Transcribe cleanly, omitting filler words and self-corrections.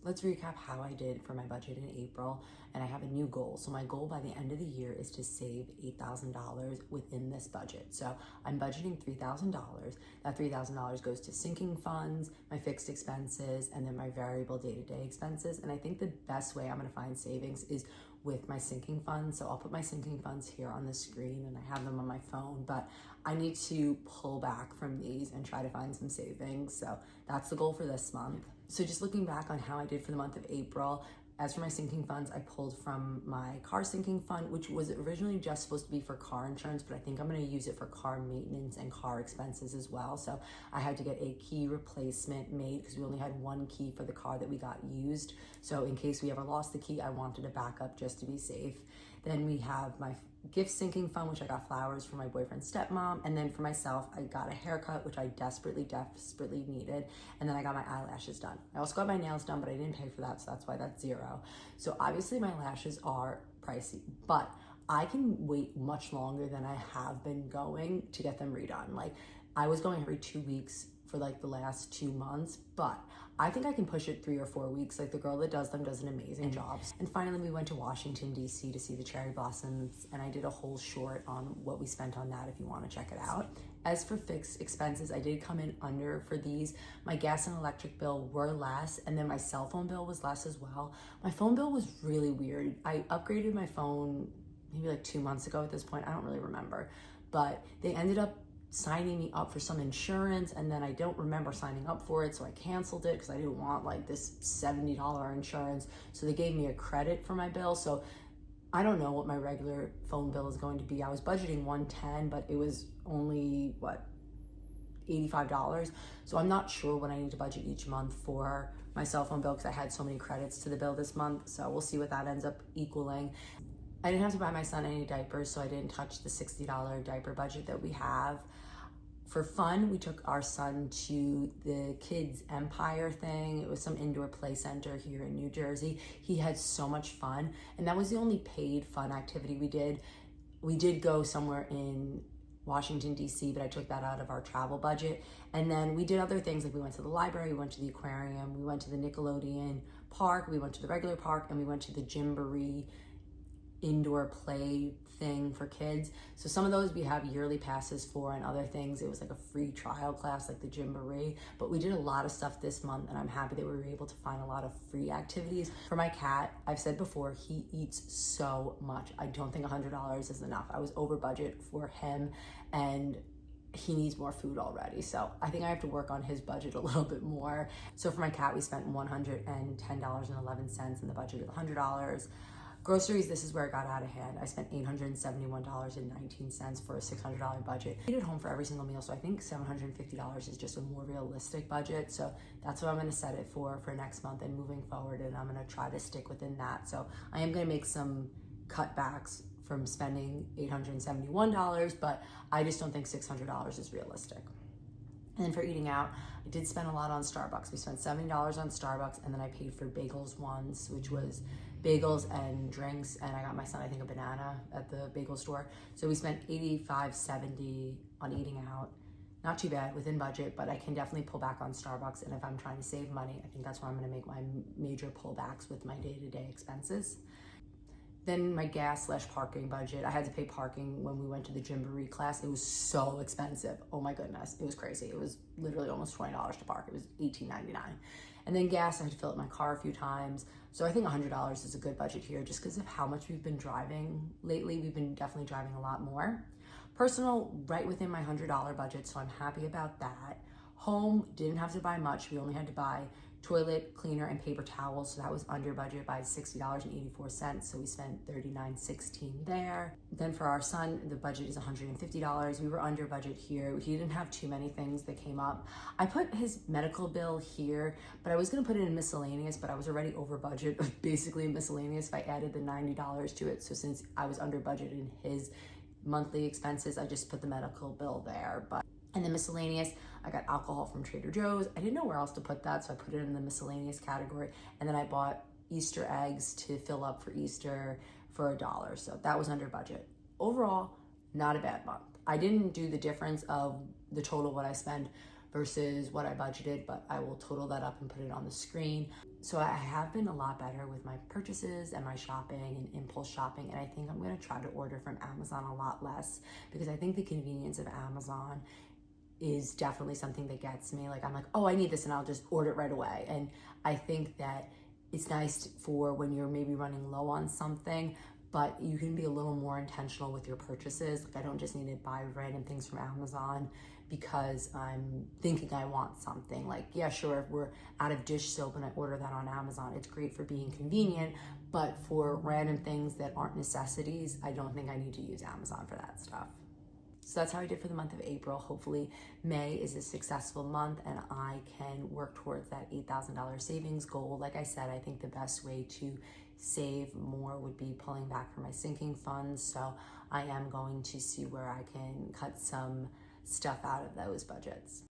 let's recap how I did for my budget in April, and I have a new goal. So my goal by the end of the year is to save $8,000 within this budget. So I'm budgeting $3,000. That $3,000 goes to sinking funds, my fixed expenses, and then my variable day-to-day expenses. And I think the best way I'm gonna find savings is with my sinking funds. So I'll put my sinking funds here on the screen and I have them on my phone, but I need to pull back from these and try to find some savings. So that's the goal for this month. So just looking back on how I did for the month of April, as for my sinking funds, I pulled from my car sinking fund, which was originally just supposed to be for car insurance, but I think I'm gonna use it for car maintenance and car expenses as well. So I had to get a key replacement made because we only had one key for the car that we got used. So in case we ever lost the key, I wanted a backup just to be safe. Then we have my gift sinking fund, which I got flowers for my boyfriend's stepmom. And then for myself, I got a haircut, which I desperately needed. And then I got my eyelashes done. I also got my nails done, but I didn't pay for that, so that's why that's $0. So obviously my lashes are pricey, but I can wait much longer than I have been going to get them redone. Like I was going every 2 weeks for like the last 2 months, but I think I can push it 3 or 4 weeks. Like the girl that does them does an amazing job. And finally, we went to Washington, D.C. to see the cherry blossoms, and I did a whole short on what we spent on that if you want to check it out. As for fixed expenses, I did come in under for these. My gas and electric bill were less, and then my cell phone bill was less as well. My phone bill was really weird. I upgraded my phone maybe like 2 months ago at this point. I don't really remember, but they ended up signing me up for some insurance, and then I don't remember signing up for it, so I canceled it because I didn't want like this $70 insurance. So they gave me a credit for my bill. So I don't know what my regular phone bill is going to be. I was budgeting $110, but it was only $85. So I'm not sure what I need to budget each month for my cell phone bill because I had so many credits to the bill this month. So we'll see what that ends up equaling. I didn't have to buy my son any diapers, so I didn't touch the $60 diaper budget that we have. For fun, we took our son to the Kids Empire thing. It was some indoor play center here in New Jersey. He had so much fun, and that was the only paid fun activity we did. We did go somewhere in Washington, D.C., but I took that out of our travel budget. And then we did other things, like we went to the library, we went to the aquarium, we went to the Nickelodeon park, we went to the regular park, and we went to the Gymboree indoor play thing for kids. So some of those we have yearly passes for, and other things it was like a free trial class like the Gymboree. But we did a lot of stuff this month, and I'm happy that we were able to find a lot of free activities. For my cat, I've said before, he eats so much. I don't think $100 is enough. I was over budget for him, and he needs more food already. So I think I have to work on his budget a little bit more. So for my cat, we spent $110.11 in the budget of $100. Groceries, this is where it got out of hand. I spent $871.19 for a $600 budget. I eat at home for every single meal, so I think $750 is just a more realistic budget. So that's what I'm gonna set it for next month and moving forward, and I'm gonna try to stick within that. So I am gonna make some cutbacks from spending $871, but I just don't think $600 is realistic. And then for eating out, I did spend a lot on Starbucks. We spent $70 on Starbucks, and then I paid for bagels once, which was bagels and drinks, and I got my son, I think, a banana at the bagel store. So we spent $85.70 on eating out. Not too bad, within budget, but I can definitely pull back on Starbucks, and if I'm trying to save money, I think that's where I'm gonna make my major pullbacks with my day-to-day expenses. Then my gas/parking budget. I had to pay parking when we went to the Gymboree class. It was so expensive. Oh my goodness, it was crazy. It was literally almost $20 to park. It was $18.99. And then gas, I had to fill up my car a few times. So I think $100 is a good budget here just because of how much we've been driving lately. We've been definitely driving a lot more. Personal, right within my $100 budget, so I'm happy about that. Home, didn't have to buy much. We only had to buy toilet cleaner and paper towels, so that was under budget by $60.84, so we spent $39.16 there. Then for our son, the budget is $150. We were under budget here. He didn't have too many things that came up. I put his medical bill here, but I was gonna put it in miscellaneous, but I was already over budget of basically miscellaneous if I added the $90 to it. So since I was under budget in his monthly expenses, I just put the medical bill there. And the miscellaneous, I got alcohol from Trader Joe's. I didn't know where else to put that, so I put it in the miscellaneous category. And then I bought Easter eggs to fill up for Easter for $1. So that was under budget. Overall, not a bad month. I didn't do the difference of the total what I spent versus what I budgeted, but I will total that up and put it on the screen. So I have been a lot better with my purchases and my shopping and impulse shopping, and I think I'm gonna try to order from Amazon a lot less, because I think the convenience of Amazon is definitely something that gets me. Like, I'm like, oh, I need this, and I'll just order it right away. And I think that it's nice for when you're maybe running low on something, but you can be a little more intentional with your purchases. Like, I don't just need to buy random things from Amazon because I'm thinking I want something. Like, yeah, sure, if we're out of dish soap and I order that on Amazon, it's great for being convenient, but for random things that aren't necessities, I don't think I need to use Amazon for that stuff. So that's how I did for the month of April. Hopefully May is a successful month and I can work towards that $8,000 savings goal. Like I said, I think the best way to save more would be pulling back from my sinking funds. So I am going to see where I can cut some stuff out of those budgets.